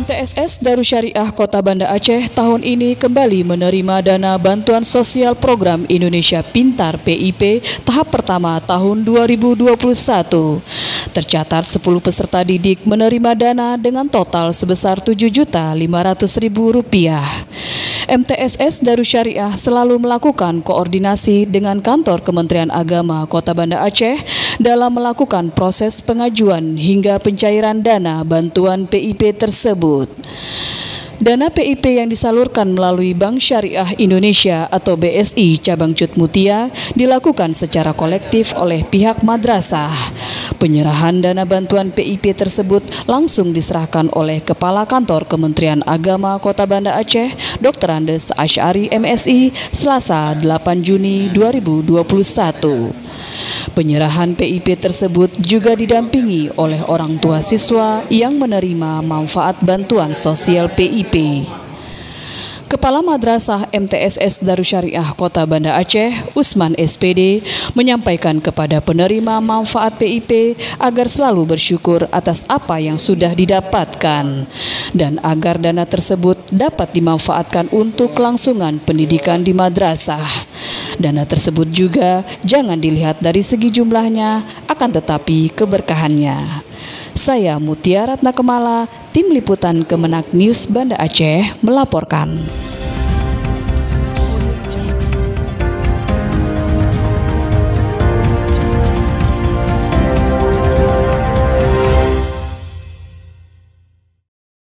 MTSS Darus Syariah Kota Banda Aceh tahun ini kembali menerima dana bantuan sosial program Indonesia Pintar PIP tahap pertama tahun 2021. Tercatat 10 peserta didik menerima dana dengan total sebesar Rp7.500.000. MTSS Darus Syariah selalu melakukan koordinasi dengan kantor Kementerian Agama Kota Banda Aceh dalam melakukan proses pengajuan hingga pencairan dana bantuan PIP tersebut. Dana PIP yang disalurkan melalui Bank Syariah Indonesia atau BSI Cabang Cut Mutia dilakukan secara kolektif oleh pihak madrasah. Penyerahan dana bantuan PIP tersebut langsung diserahkan oleh Kepala Kantor Kementerian Agama Kota Banda Aceh, Dr. Andes Asy'ari MSI, Selasa 8 Juni 2021. Penyerahan PIP tersebut juga didampingi oleh orang tua siswa yang menerima manfaat bantuan sosial PIP. Kepala Madrasah MTSS Darus Syariah Kota Banda Aceh, Usman SPD, menyampaikan kepada penerima manfaat PIP agar selalu bersyukur atas apa yang sudah didapatkan dan agar dana tersebut dapat dimanfaatkan untuk kelangsungan pendidikan di madrasah. Dana tersebut juga jangan dilihat dari segi jumlahnya, akan tetapi keberkahannya. Saya Mutia Ratna Kemala, Tim Liputan Kemenak News Banda Aceh melaporkan.